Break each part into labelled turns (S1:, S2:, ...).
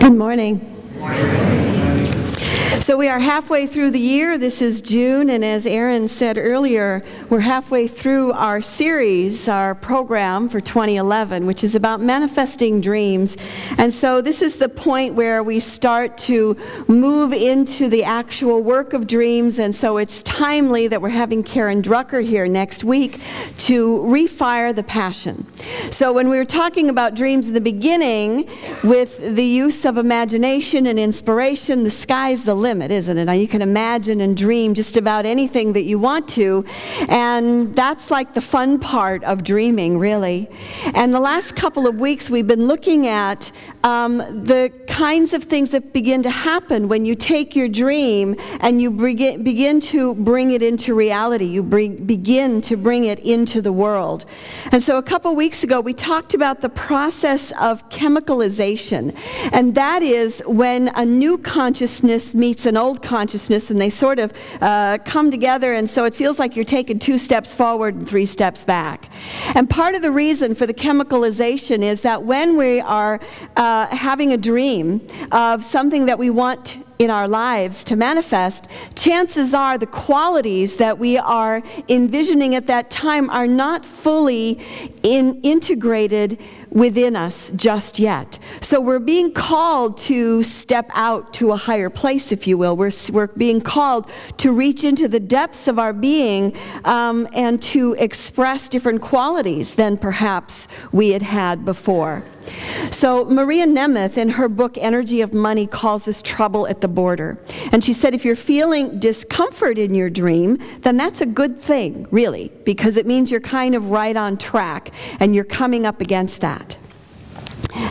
S1: Good morning. So we are halfway through the year. This is June, and as Aaron said earlier, we're halfway through our series, our program for 2011, which is about manifesting dreams. And so this is the point where we start to move into the actual work of dreams, and so it's timely that we're having Karen Drucker here next week to refire the passion. So when we were talking about dreams in the beginning, with the use of imagination and inspiration, the sky's the limit, isn't it? Now you can imagine and dream just about anything that you want to, and that's like the fun part of dreaming, really. And the last couple of weeks we've been looking at the kinds of things that begin to happen when you take your dream and you begin to bring it into reality. You begin to bring it into the world. And so a couple weeks ago we talked about the process of chemicalization, and that is when a new consciousness meets an old consciousness, and they sort of come together, and so it feels like you're taking 2 steps forward and 3 steps back. And part of the reason for the chemicalization is that when we are having a dream of something that we want in our lives to manifest, chances are the qualities that we are envisioning at that time are not fully integrated within us just yet. So we're being called to step out to a higher place, if you will. We're being called to reach into the depths of our being and to express different qualities than perhaps we had had before. So Maria Nemeth, in her book Energy of Money, calls this trouble at the border. And she said if you're feeling discomfort in your dream, then that's a good thing, really, because it means you're kind of right on track and you're coming up against that.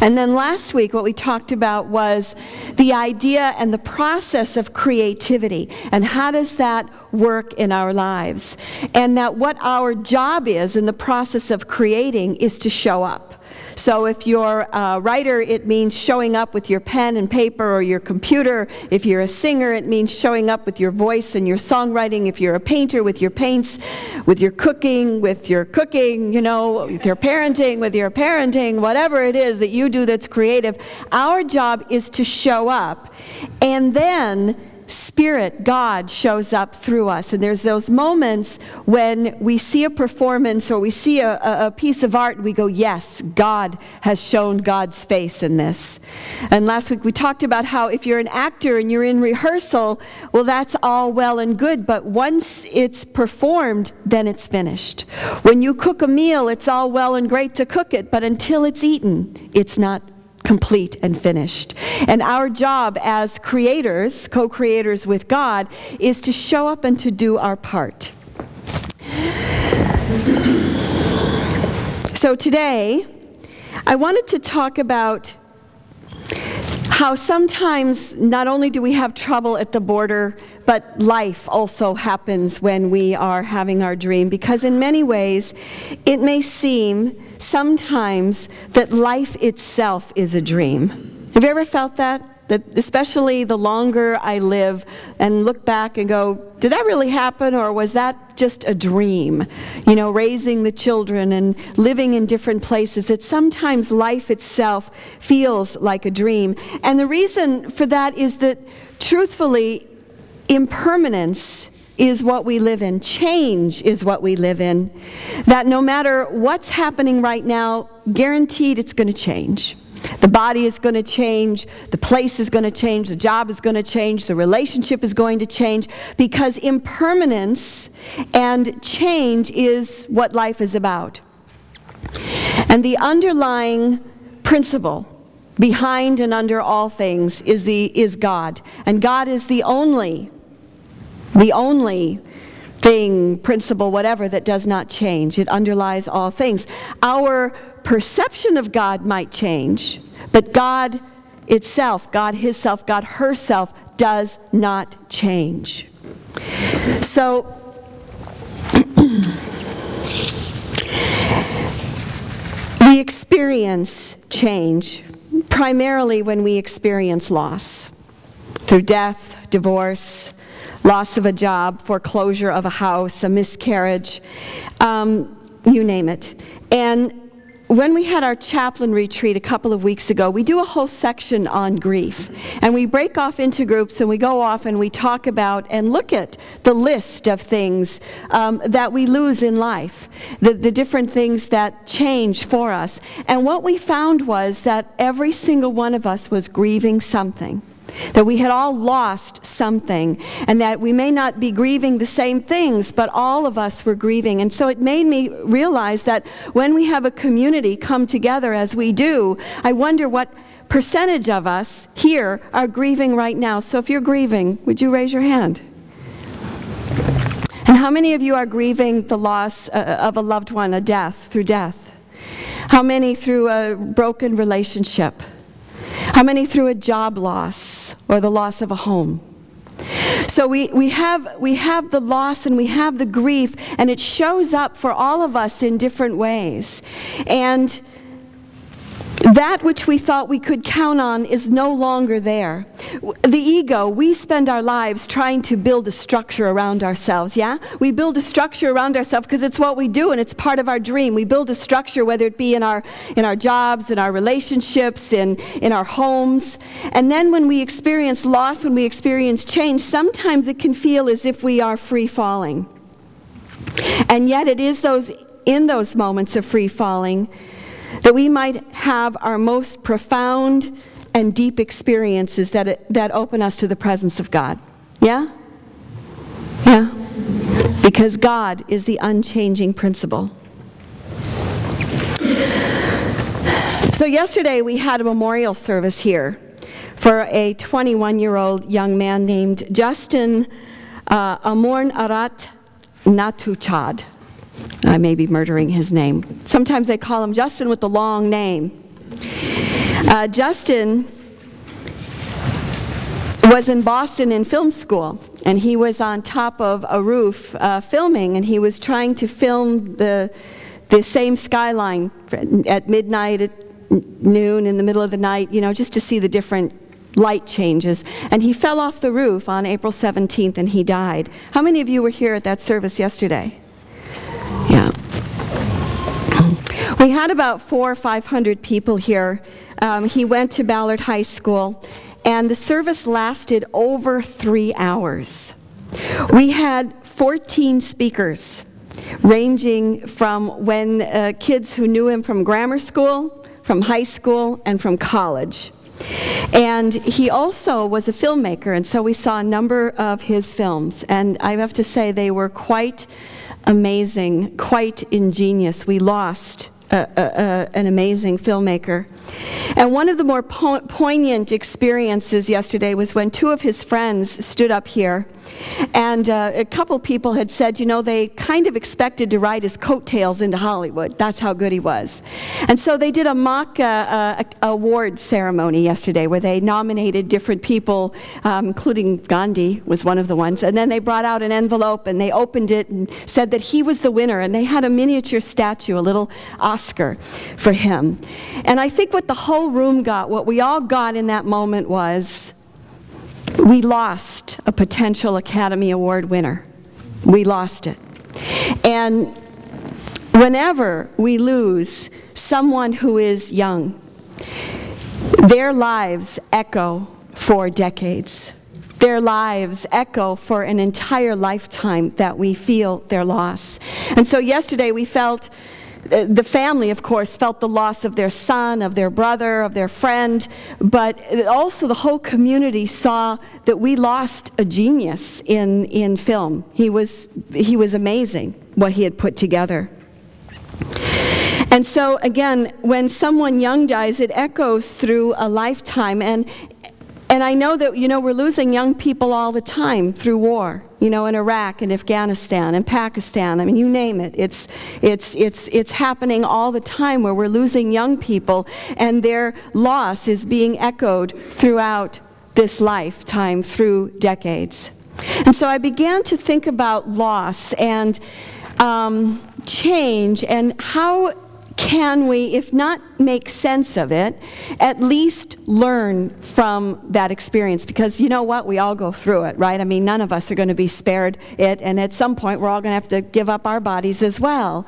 S1: And then last week what we talked about was the idea and the process of creativity, and how does that work in our lives, and that what our job is in the process of creating is to show up. So if you're a writer, it means showing up with your pen and paper or your computer. If you're a singer, it means showing up with your voice and your songwriting. If you're a painter, with your paints. With your cooking, you know, with your parenting, whatever it is that you do that's creative. Our job is to show up, and then Spirit, God, shows up through us. And there's those moments when we see a performance or we see a piece of art and we go, yes, God has shown God's face in this. And last week we talked about how if you're an actor and you're in rehearsal, well, that's all well and good, but once it's performed, then it's finished. When you cook a meal, it's all well and great to cook it, but until it's eaten, it's not complete and finished. And our job as creators, co-creators with God, is to show up and to do our part. So today, I wanted to talk about how sometimes not only do we have trouble at the border, but life also happens when we are having our dream, because in many ways it may seem sometimes that life itself is a dream. Have you ever felt that? That especially the longer I live and look back and go, did that really happen, or was that just a dream? You know, raising the children and living in different places, that sometimes life itself feels like a dream. And the reason for that is that, truthfully, impermanence is what we live in. Change is what we live in. That no matter what's happening right now, guaranteed it's going to change. The body is going to change, the place is going to change, the job is going to change, the relationship is going to change, because impermanence and change is what life is about. And the underlying principle behind and under all things is God. And God is the only thing, principle, whatever, that does not change. It underlies all things. Our perception of God might change, but God itself, God Himself, God herself does not change. So, we experience change primarily when we experience loss, through death, divorce, loss of a job, foreclosure of a house, a miscarriage, you name it. And when we had our chaplain retreat a couple of weeks ago, we do a whole section on grief. And we break off into groups and we go off and we talk about and look at the list of things that we lose in life, the different things that change for us. And what we found was that every single one of us was grieving something. That we had all lost something, and that we may not be grieving the same things, but all of us were grieving. And so it made me realize that when we have a community come together as we do, I wonder what percentage of us here are grieving right now. So if you're grieving, would you raise your hand? And how many of you are grieving the loss of a loved one, a death, through death? How many through a broken relationship? How many through a job loss or the loss of a home? So we have the loss and we have the grief, and it shows up for all of us in different ways. And that which we thought we could count on is no longer there. The ego, we spend our lives trying to build a structure around ourselves, yeah? We build a structure around ourselves because it's what we do and it's part of our dream. We build a structure, whether it be in our jobs, in our relationships, in our homes. And then when we experience loss, when we experience change, sometimes it can feel as if we are free falling. And yet it is in those moments of free falling that we might have our most profound and deep experiences that open us to the presence of God. Yeah? Yeah. Because God is the unchanging principle. So yesterday we had a memorial service here for a 21-year-old young man named Justin Amorn Arat Natuchad. I may be murdering his name. Sometimes they call him Justin with the long name. Justin was in Boston in film school, and he was on top of a roof filming, and he was trying to film the same skyline at midnight, at noon, in the middle of the night, you know, just to see the different light changes. And he fell off the roof on April 17th, and he died. How many of you were here at that service yesterday? Yeah. We had about 400 or 500 people here. He went to Ballard High School, and the service lasted over 3 hours. We had 14 speakers, ranging from kids who knew him from grammar school, from high school, and from college. And he also was a filmmaker, and so we saw a number of his films. And I have to say, they were quite amazing, quite ingenious. We lost an amazing filmmaker. And one of the more poignant experiences yesterday was when two of his friends stood up here, and a couple people had said, you know, they kind of expected to ride his coattails into Hollywood. That's how good he was. And so they did a mock award ceremony yesterday where they nominated different people, including Gandhi was one of the ones. And then they brought out an envelope and they opened it and said that he was the winner. And they had a miniature statue, a little Oscar for him. And I think what the whole room got, what we all got in that moment was, we lost a potential Academy Award winner. We lost it. And whenever we lose someone who is young, their lives echo for decades. Their lives echo for an entire lifetime that we feel their loss. And so yesterday we felt, the family, of course, felt the loss of their son, of their brother, of their friend, but also the whole community saw that we lost a genius in film. He was amazing, what he had put together. And so, again, when someone young dies, it echoes through a lifetime. And I know that, you know, we're losing young people all the time through war, you know, in Iraq and Afghanistan and Pakistan. I mean, you name it. It's happening all the time where we're losing young people, and their loss is being echoed throughout this lifetime, through decades. And so I began to think about loss and change, and how can we, if not make sense of it, at least learn from that experience? Because you know what? We all go through it, right? I mean, none of us are going to be spared it, and at some point we're all going to have to give up our bodies as well.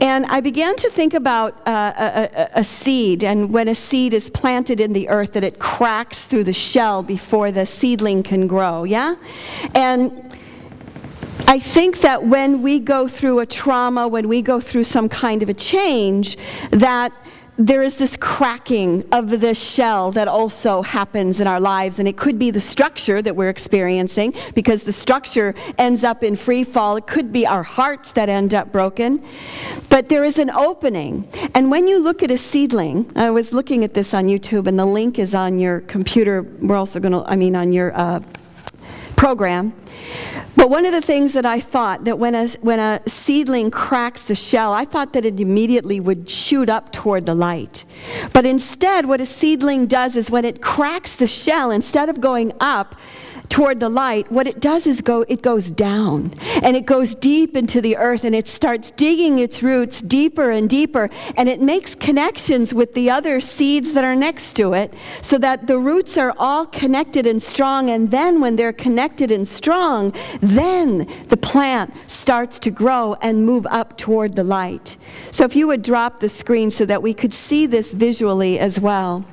S1: And I began to think about a seed, and when a seed is planted in the earth, that it cracks through the shell before the seedling can grow, yeah? And I think that when we go through a trauma, when we go through some kind of a change, that there is this cracking of the shell that also happens in our lives. And it could be the structure that we're experiencing, because the structure ends up in free fall. It could be our hearts that end up broken. But there is an opening. And when you look at a seedling, I was looking at this on YouTube, and the link is on your computer. We're also going to, on your program. But one of the things that I thought, that when a seedling cracks the shell, I thought that it immediately would shoot up toward the light. But instead, what a seedling does is when it cracks the shell, instead of going up toward the light, what it does is it goes down, and it goes deep into the earth, and it starts digging its roots deeper and deeper, and it makes connections with the other seeds that are next to it, so that the roots are all connected and strong. And then when they're connected and strong, then the plant starts to grow and move up toward the light. So if you would drop the screen so that we could see this visually as well.